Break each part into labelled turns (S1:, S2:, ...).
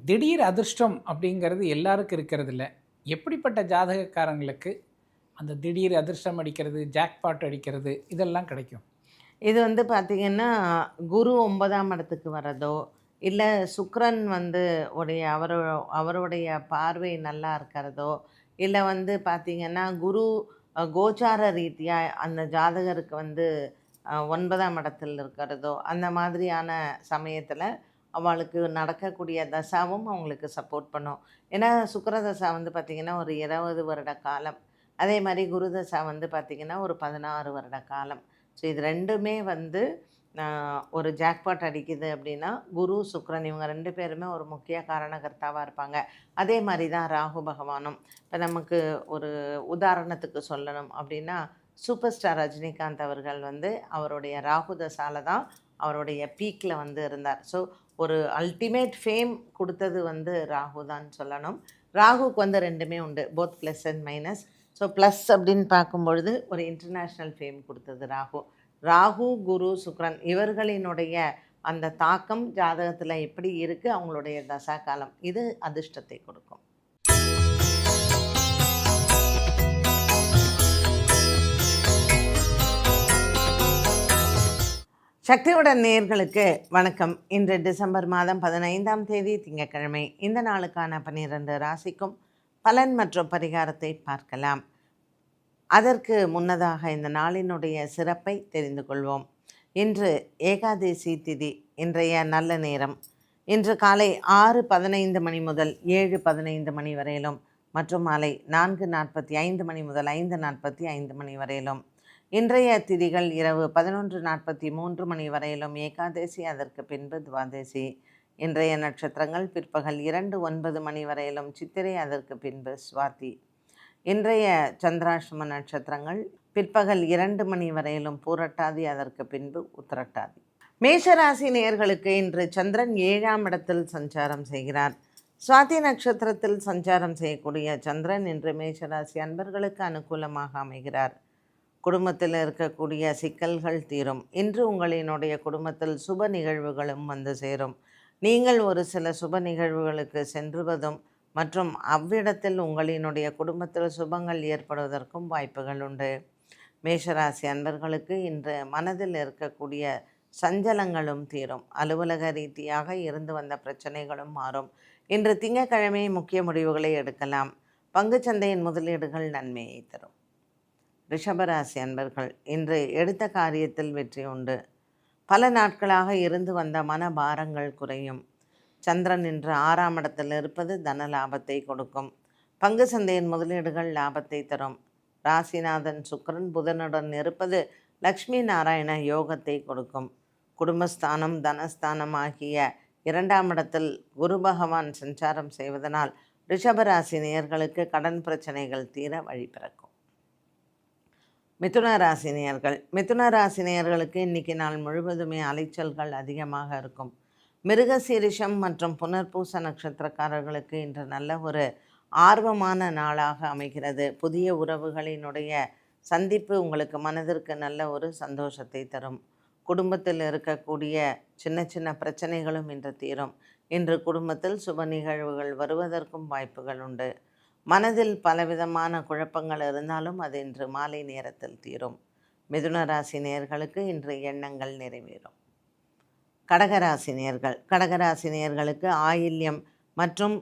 S1: திடீர் அதிர்ஷ்டம் அப்படிங்கிறது எல்லாருக்கும் இருக்கிறது இல்லை. எப்படிப்பட்ட ஜாதகக்காரங்களுக்கு அந்த திடீர் அதிர்ஷ்டம் அடிக்கிறது, ஜாக்பாட் அடிக்கிறது இதெல்லாம் கிடைக்கும்?
S2: இது பார்த்திங்கன்னா, குரு 9ஆம் இடத்துக்கு வர்றதோ, இல்லை சுக்கிரன் அவருடைய பார்வை நல்லா இருக்கிறதோ, இல்லை பார்த்திங்கன்னா குரு கோச்சார ரீதியாக அந்த ஜாதகருக்கு 9ஆம் இடத்தில் இருக்கிறதோ, அந்த மாதிரியான சமயத்தில் அவளுக்கு நடக்கக்கூடிய தசாவும் அவங்களுக்கு சப்போர்ட் பண்ணும். ஏன்னா சுக்கிர தசா பார்த்திங்கன்னா ஒரு 20 வருட காலம். அதே மாதிரி குரு தசா பார்த்திங்கன்னா ஒரு 16 வருட காலம். ஸோ இது ரெண்டுமே ஒரு ஜாக்பாட் அடிக்குது அப்படின்னா, குரு சுக்கிரன் இவங்க 2 பேருமே ஒரு முக்கிய காரணகர்த்தாவாக இருப்பாங்க. அதே மாதிரி தான் ராகு பகவானும். இப்போ நமக்கு ஒரு உதாரணத்துக்கு சொல்லணும் அப்படின்னா, சூப்பர் ஸ்டார் ரஜினிகாந்த் அவர்கள் அவருடைய ராகு தசால தான் அவருடைய பீக்கில் இருந்தார். ஸோ ஒரு அல்டிமேட் ஃபேம் கொடுத்தது ராகு தான் சொல்லணும். ராகுக்கு ரெண்டுமே உண்டு, both plus and minus. So plus அப்படின்னு பார்க்கும்பொழுது ஒரு இன்டர்நேஷ்னல் ஃபேம் கொடுத்தது ராகு. ராகு, குரு, சுக்கிரன் இவர்களினுடைய அந்த தாக்கம் ஜாதகத்தில் எப்படி இருக்குது, அவங்களுடைய தசா காலம் இது அதிர்ஷ்டத்தை கொடுக்கும். சக்தியுடன் நேயர்களுக்கு வணக்கம். இன்று டிசம்பர் மாதம் 15ஆம் தேதி திங்கட்கிழமை. இந்த நாளுக்கான 12 ராசிக்கும் பலன் மற்றும் பரிகாரத்தை பார்க்கலாம். அதற்கு முன்னதாக இந்த நாளினுடைய சிறப்பை தெரிந்து கொள்வோம். இன்று ஏகாதசி திதி. இன்றைய நல்ல நேரம் இன்று காலை 6:15 மணி முதல் 7:15 மணி வரையிலும் மற்றும் மாலை 4:45 மணி முதல் 5:45 மணி வரையிலும். இன்றைய திதிகள் இரவு 11:43 மணி வரையிலும் ஏகாதசி, அதற்கு பின்பு துவாதசி. இன்றைய நட்சத்திரங்கள் பிற்பகல் 2:09 மணி வரையிலும் சித்திரை, அதற்கு பின்பு சுவாதி. இன்றைய சந்திராஷ்டம நட்சத்திரங்கள் பிற்பகல் 2 மணி வரையிலும் பூரட்டாதி, அதற்கு பின்பு உத்திரட்டாதி. மேஷராசி நேயர்களுக்கு இன்று சந்திரன் 7ஆம் இடத்தில் சஞ்சாரம் செய்கிறார். சுவாதி நட்சத்திரத்தில் சஞ்சாரம் செய்யக்கூடிய சந்திரன் இன்று மேஷராசி அன்பர்களுக்கு அனுகூலமாக அமைகிறார். குடும்பத்தில் இருக்கக்கூடிய சிக்கல்கள் தீரும். இன்று உங்களினுடைய குடும்பத்தில் சுப நிகழ்வுகளும் சேரும். நீங்கள் ஒரு சில சுப நிகழ்வுகளுக்கு சென்றுவதும் மற்றும் அவ்விடத்தில் உங்களினுடைய குடும்பத்தில் சுபங்கள் ஏற்படுவதற்கும் வாய்ப்புகள் உண்டு. மேஷராசி அன்பர்களுக்கு இன்று மனதில் இருக்கக்கூடிய சஞ்சலங்களும் தீரும். அலுவலக ரீதியாக இருந்து வந்த பிரச்சனைகளும் மாறும். இன்று திங்கட்கிழமை முக்கிய முடிவுகளை எடுக்கலாம். பங்குச்சந்தையின் முதலீடுகள் நன்மையை தரும். ரிஷபராசி அன்பர்கள் இன்று எடுத்த காரியத்தில் வெற்றி உண்டு. பல நாட்களாக இருந்து வந்த மனபாரங்கள் குறையும். சந்திரன் இன்று 6ஆம் இடத்தில் இருப்பது தன லாபத்தை கொடுக்கும். பங்கு சந்தையின் முதலீடுகள் லாபத்தை தரும். ராசிநாதன் சுக்கிரன் புதனுடன் இருப்பது லக்ஷ்மி நாராயண யோகத்தை கொடுக்கும். குடும்பஸ்தானம், தனஸ்தானம் ஆகிய 2ஆம் இடத்தில் குரு பகவான் சஞ்சாரம் செய்வதனால் ரிஷபராசி நேயர்களுக்கு கடன் பிரச்சனைகள் தீர வழி பிறக்கும். மிதுன ராசினியர்களுக்கு இன்றைக்கி நாள் முழுவதுமே அலைச்சல்கள் அதிகமாக இருக்கும். மிருகசீரிஷம் மற்றும் புனர்பூச நட்சத்திரக்காரர்களுக்கு இன்று நல்ல ஒரு ஆர்வமான நாளாக அமைகிறது. புதிய உறவுகளினுடைய சந்திப்பு உங்களுக்கு மனதிற்கு நல்ல ஒரு சந்தோஷத்தை தரும். குடும்பத்தில் இருக்கக்கூடிய சின்ன சின்ன பிரச்சனைகளும் இன்று தீரும். இன்று குடும்பத்தில் சுப நிகழ்வுகள் வருவதற்கும் வாய்ப்புகள் உண்டு. மனதில் பலவிதமான குழப்பங்கள் இருந்தாலும் அது இன்று மாலை நேரத்தில் தீரும். மிதுன ராசி நேயர்களுக்கு இன்று எண்ணங்கள் நிறைவேறும். கடகராசி நேயர்களுக்கு ஆயில்யம் மற்றும்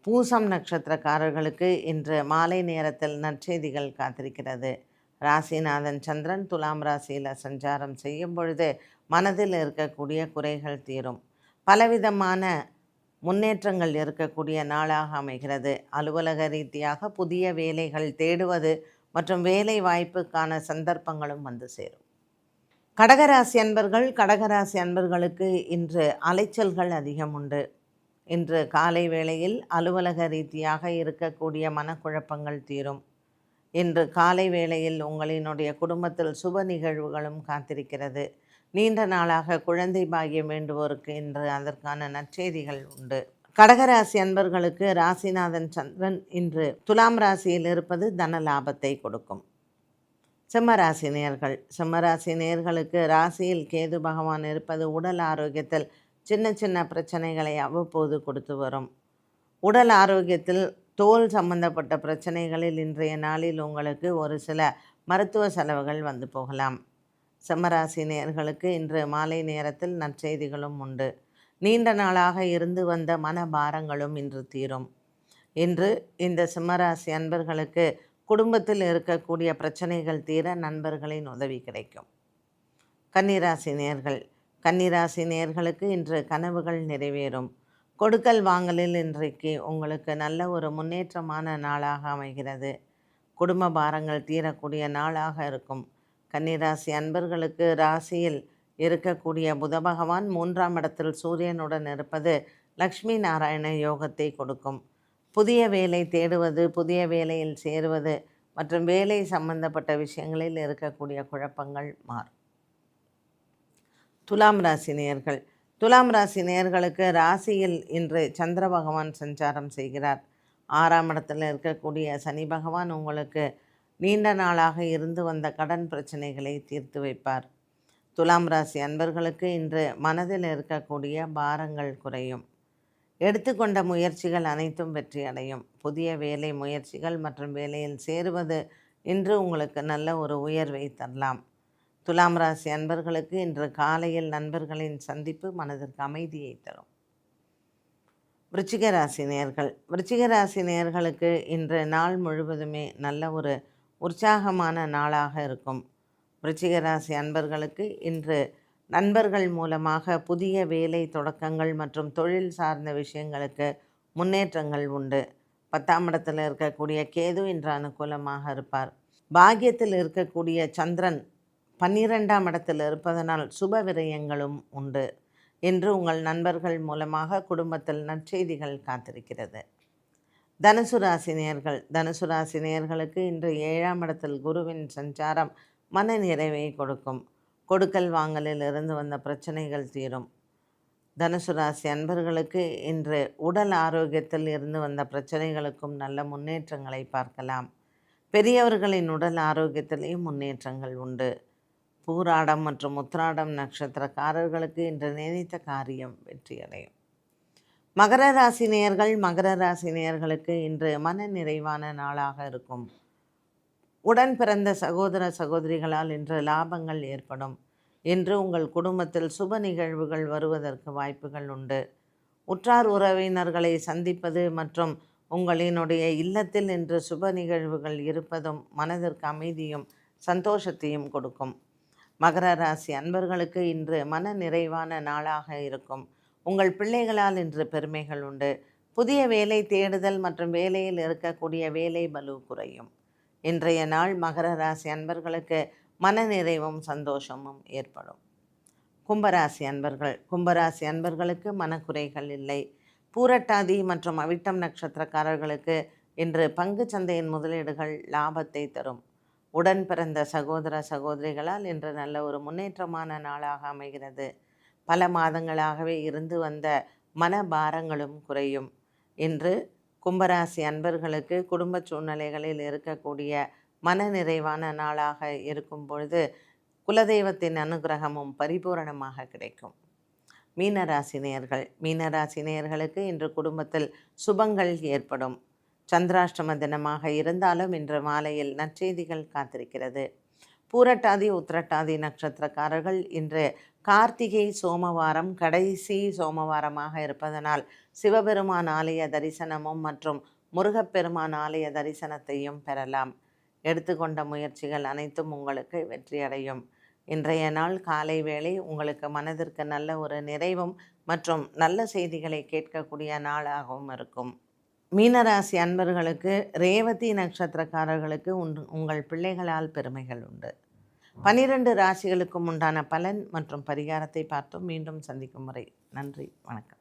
S2: பூசம் நட்சத்திரக்காரர்களுக்கு இன்று மாலை நேரத்தில் நற்செய்திகள் காத்திருக்கிறது. ராசிநாதன் சந்திரன் துலாம் ராசியில் சஞ்சாரம் செய்யும் பொழுது மனதில் இருக்கக்கூடிய குறைகள் தீரும். பலவிதமான முன்னேற்றங்கள் இருக்கக்கூடிய நாளாக அமைகிறது. அலுவலக ரீதியாக புதிய வேலைகள் தேடுவது மற்றும் வேலை வாய்ப்புக்கான சந்தர்ப்பங்களும் சேரும். கடகராசி அன்பர்களுக்கு இன்று அலைச்சல்கள் அதிகம் உண்டு. இன்று காலை வேளையில் அலுவலக ரீதியாக இருக்கக்கூடிய மனக்குழப்பங்கள் தீரும். இன்று காலை வேளையில் உங்களினுடைய குடும்பத்தில் சுப நிகழ்வுகளும் காத்திருக்கிறது. நீண்ட நாளாக குழந்தை பாக்கியம் வேண்டுவோருக்கு இன்று அதற்கான நற்செய்திகள் உண்டு. கடகராசி அன்பர்களுக்கு ராசிநாதன் சந்திரன் இன்று துலாம் ராசியில் இருப்பது தன லாபத்தை கொடுக்கும். சிம்மராசி நேயர்களுக்கு ராசியில் கேது பகவான் இருப்பது உடல் ஆரோக்கியத்தில் சின்ன சின்ன பிரச்சனைகளை அவ்வப்போது கொடுத்து வரும். உடல் ஆரோக்கியத்தில் தோல் சம்பந்தப்பட்ட பிரச்சனைகளில் இன்றைய நாளில் உங்களுக்கு ஒரு சில மருத்துவ செலவுகள் வந்து போகலாம். சிம்மராசி நேயர்களுக்கு இன்று மாலை நேரத்தில் நற்செய்திகளும் உண்டு. நீண்ட நாளாக இருந்து வந்த மனபாரங்களும் இன்று தீரும். இன்று இந்த சிம்மராசி அன்பர்களுக்கு குடும்பத்தில் இருக்கக்கூடிய பிரச்சனைகள் தீர நண்பர்களின் உதவி கிடைக்கும். கன்னிராசி நேயர்கள், கன்னிராசி நேயர்களுக்கு இன்று கனவுகள் நிறைவேறும். கொடுக்கல் வாங்கலில் இன்றைக்கு உங்களுக்கு நல்ல ஒரு முன்னேற்றமான நாளாக அமைகிறது. குடும்ப பாரங்கள் தீரக்கூடிய நாளாக இருக்கும். கன்னிராசி அன்பர்களுக்கு ராசியில் இருக்கக்கூடிய புத பகவான் 3ஆம் இடத்தில் சூரியனுடன் இருப்பது லக்ஷ்மி நாராயண யோகத்தை கொடுக்கும். புதிய வேலை தேடுவது, புதிய வேலையில் சேருவது மற்றும் வேலை சம்பந்தப்பட்ட விஷயங்களில் இருக்கக்கூடிய குழப்பங்கள் மாறும். துலாம் ராசி நேயர்கள், துலாம் ராசி நேயர்களுக்கு ராசியில் இன்று சந்திர பகவான் சஞ்சாரம் செய்கிறார். 6ஆம் இடத்தில் இருக்கக்கூடிய சனி பகவான் உங்களுக்கு நீண்ட நாளாக இருந்து வந்த கடன் பிரச்சனைகளை தீர்த்து வைப்பார். துலாம் ராசி அன்பர்களுக்கு இன்று மனதில் இருக்கக்கூடிய பாரங்கள் குறையும். எடுத்துக்கொண்ட முயற்சிகள் அனைத்தும் வெற்றியடையும். புதிய வேலை முயற்சிகள் மற்றும் வேலையில் சேருவது இன்று உங்களுக்கு நல்ல ஒரு உயர்வை தரலாம். துலாம் ராசி அன்பர்களுக்கு இன்று காலையில் நண்பர்களின் சந்திப்பு மனதிற்கு அமைதியை தரும். விருச்சிக ராசி நேயர்கள், விருச்சிக ராசி நேயர்களுக்கு இன்று நாள் முழுவதுமே நல்ல ஒரு உற்சாகமான நாளாக இருக்கும். விருச்சிக ராசி அன்பர்களுக்கு இன்று நண்பர்கள் மூலமாக புதிய வேலை தொடக்கங்கள் மற்றும் தொழில் சார்ந்த விஷயங்களுக்கு முன்னேற்றங்கள் உண்டு. 10ஆம் இடத்தில் இருக்கக்கூடிய கேது இன்று அனுகூலமாக இருப்பார். பாக்கியத்தில் இருக்கக்கூடிய சந்திரன் 12ஆம் இடத்தில் இருப்பதனால் சுப விரயங்களும் உண்டு. இன்று உங்கள் நண்பர்கள் மூலமாக குடும்பத்தில் நற்செய்திகள் காத்திருக்கிறது. தனுசு ராசி நேயர்கள், தனுசு ராசி நேயர்களுக்கு இன்று 7ஆம் இடத்தில் குருவின் சஞ்சாரம் மன நிறைவை கொடுக்கும். கொடுக்கல் வாங்கலில் இருந்து வந்த பிரச்சனைகள் தீரும். தனுசு ராசி அன்பர்களுக்கு இன்று உடல் ஆரோக்கியத்தில் இருந்து வந்த பிரச்சனைகளுக்கும் நல்ல முன்னேற்றங்களை பார்க்கலாம். பெரியவர்களின் உடல் ஆரோக்கியத்திலேயும் முன்னேற்றங்கள் உண்டு. பூராடம் மற்றும் உத்திராடம் நட்சத்திரக்காரர்களுக்கு இன்று நினைத்த காரியம் வெற்றியடையும். மகர ராசி நேயர்கள், மகர ராசி நேயர்களுக்கு இன்று மன நிறைவான நாளாக இருக்கும். உடன் பிறந்த சகோதர சகோதரிகளால் இன்று லாபங்கள் ஏற்படும். இன்று உங்கள் குடும்பத்தில் சுப நிகழ்வுகள் வருவதற்கு வாய்ப்புகள் உண்டு. உற்றார் உறவினர்களை சந்திப்பது மற்றும் உங்களினுடைய இல்லத்தில் இன்று சுப நிகழ்வுகள் இருப்பதும் மனதிற்கு அமைதியும் சந்தோஷத்தையும் கொடுக்கும். மகர ராசி அன்பர்களுக்கு இன்று மன நிறைவான நாளாக இருக்கும். உங்கள் பிள்ளைகளால் இன்று பெருமைகள் உண்டு. புதிய வேலை தேடுதல் மற்றும் வேலையில் இருக்கக்கூடிய வேலை பளு குறையும். இன்றைய நாள் மகர ராசி அன்பர்களுக்கு மன நிறைவும் சந்தோஷமும் ஏற்படும். கும்பராசி அன்பர்கள், கும்பராசி அன்பர்களுக்கு மனக்குறைகள் இல்லை. பூரட்டாதி மற்றும் அவிட்டம் நட்சத்திரக்காரர்களுக்கு இன்று பங்கு சந்தையின் முதலீடுகள் லாபத்தை தரும். உடன் பிறந்த சகோதர சகோதரிகளால் இன்று நல்ல ஒரு முன்னேற்றமான நாளாக அமைகிறது. பல மாதங்களாகவே இருந்து வந்த மனபாரங்களும் குறையும். இன்று கும்பராசி அன்பர்களுக்கு குடும்ப சூழ்நிலைகளில் இருக்கக்கூடிய மன நிறைவான நாளாக இருக்கும் பொழுது குலதெய்வத்தின் அனுகிரகமும் பரிபூரணமாக கிடைக்கும். மீனராசி நேயர்கள், மீனராசி நேயர்களுக்கு இன்று குடும்பத்தில் சுபங்கள் ஏற்படும். சந்திராஷ்டம தினமாக இருந்தாலும் இன்று மாலையில் நற்செய்திகள் காத்திருக்கிறது. பூரட்டாதி உத்திரட்டாதி நட்சத்திரக்காரர்கள் இன்று கார்த்திகை சோமவாரம் கடைசி சோமவாரமாக இருப்பதனால் சிவபெருமான் ஆலய தரிசனமும் மற்றும் முருகப்பெருமான் ஆலய தரிசனத்தையும் பெறலாம். எடுத்துக்கொண்ட முயற்சிகள் அனைத்தும் உங்களுக்கு வெற்றியடையும். இன்றைய நாள் காலை வேளை உங்களுக்கு மனதிற்கு நல்ல ஒரு நிறைவும் மற்றும் நல்ல செய்திகளை கேட்கக்கூடிய நாளாகவும் இருக்கும். மீனராசி அன்பர்களுக்கு ரேவதி நட்சத்திரக்காரர்களுக்கு உங்கள் பிள்ளைகளால் பெருமைகள் உண்டு. 12 ராசிகளுக்கும் உண்டான பலன் மற்றும் பரிகாரத்தை பார்த்தோம். மீண்டும் சந்திக்கும் முறை நன்றி, வணக்கம்.